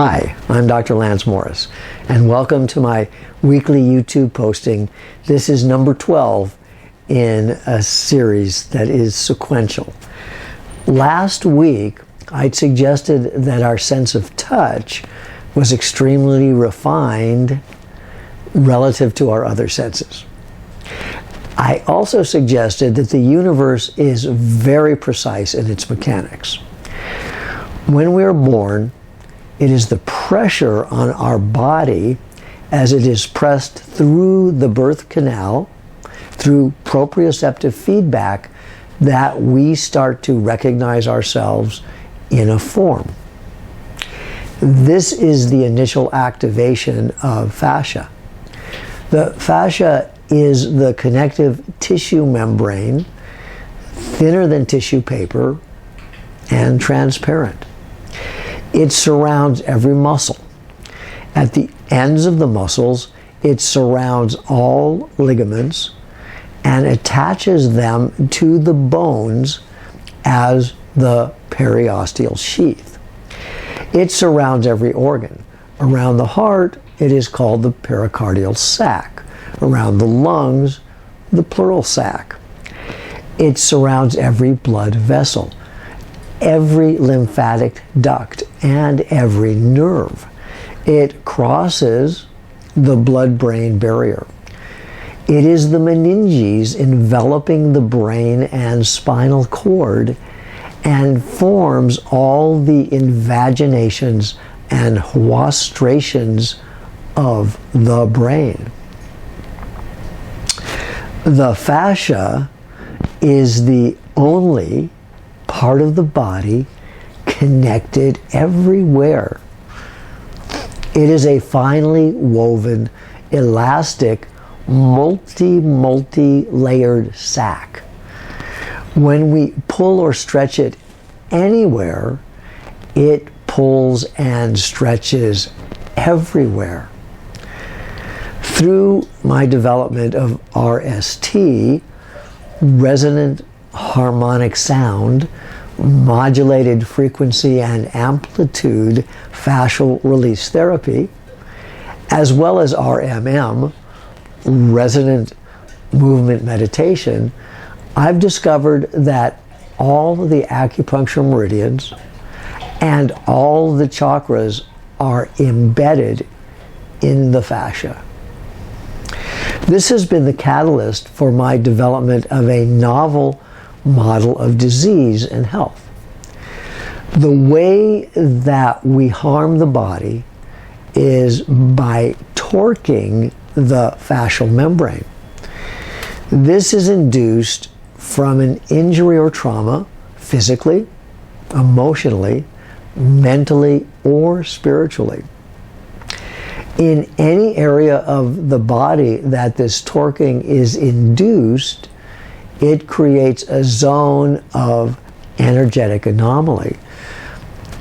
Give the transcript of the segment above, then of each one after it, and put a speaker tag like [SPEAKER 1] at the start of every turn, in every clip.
[SPEAKER 1] Hi, I'm Dr. Lance Morris, and welcome to my weekly YouTube posting. This is number 12 in a series that is sequential. Last week, I'd suggested that our sense of touch was extremely refined relative to our other senses. I also suggested that the universe is very precise in its mechanics. When we are born, it is the pressure on our body as it is pressed through the birth canal, through proprioceptive feedback, that we start to recognize ourselves in a form. This is the initial activation of fascia. The fascia is the connective tissue membrane, thinner than tissue paper and transparent. It surrounds every muscle. At the ends of the muscles, it surrounds all ligaments and attaches them to the bones as the periosteal sheath. It surrounds every organ. Around the heart, it is called the pericardial sac. Around the lungs, the pleural sac. It surrounds every blood vessel, every lymphatic duct, and every nerve. It crosses the blood-brain barrier. It is the meninges enveloping the brain and spinal cord and forms all the invaginations and wastrations of the brain. The fascia is the only part of the body connected everywhere. It is a finely woven, elastic, multi-layered sac. When we pull or stretch it anywhere, it pulls and stretches everywhere. Through my development of RST, resonant harmonic sound, modulated frequency and amplitude fascial release therapy, as well as RMM, resonant movement meditation, I've discovered that all the acupuncture meridians and all the chakras are embedded in the fascia. This has been the catalyst for my development of a novel model of disease and health. The way that we harm the body is by torquing the fascial membrane. This is induced from an injury or trauma, physically, emotionally, mentally, or spiritually. In any area of the body that this torquing is induced, it creates a zone of energetic anomaly.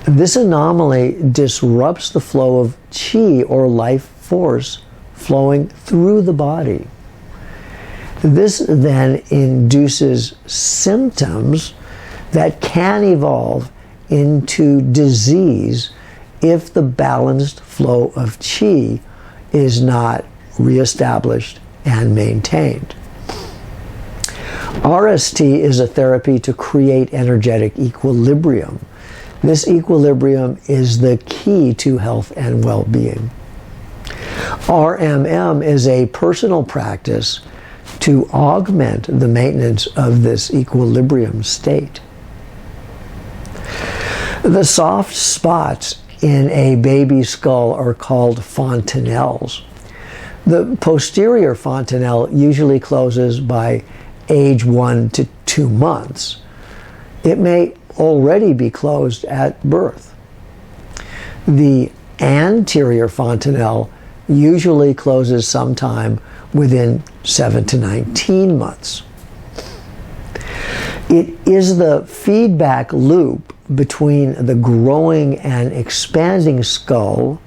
[SPEAKER 1] This anomaly disrupts the flow of chi, or life force, flowing through the body. This then induces symptoms that can evolve into disease if the balanced flow of chi is not reestablished and maintained. RST is a therapy to create energetic equilibrium. This equilibrium is the key to health and well-being. RMM is a personal practice to augment the maintenance of this equilibrium state. The soft spots in a baby's skull are called fontanelles. The posterior fontanelle usually closes by age 1 to 2 months. It may already be closed at birth. The anterior fontanelle usually closes sometime within 7 to 19 months. It is the feedback loop between the growing and expanding skull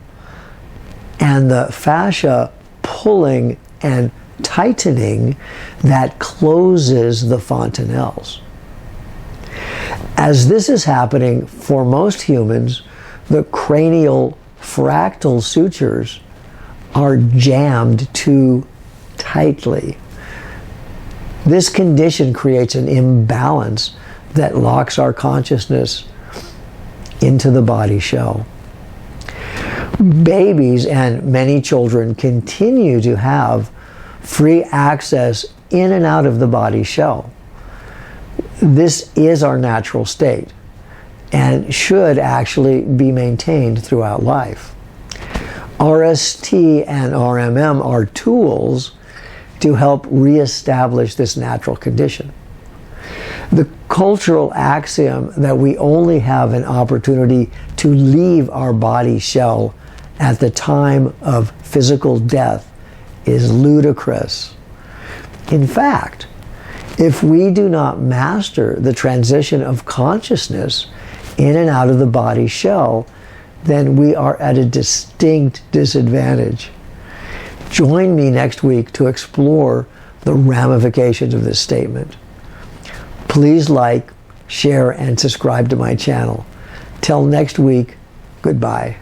[SPEAKER 1] and the fascia pulling and tightening that closes the fontanelles. As this is happening for most humans, the cranial fractal sutures are jammed too tightly. This condition creates an imbalance that locks our consciousness into the body shell. Babies and many children continue to have free access in and out of the body shell. This is our natural state and should actually be maintained throughout life. RST and RMM are tools to help reestablish this natural condition. The cultural axiom that we only have an opportunity to leave our body shell at the time of physical death is ludicrous. In fact, if we do not master the transition of consciousness in and out of the body shell, then we are at a distinct disadvantage. Join me next week to explore the ramifications of this statement. Please like, share, and subscribe to my channel. Till next week, goodbye.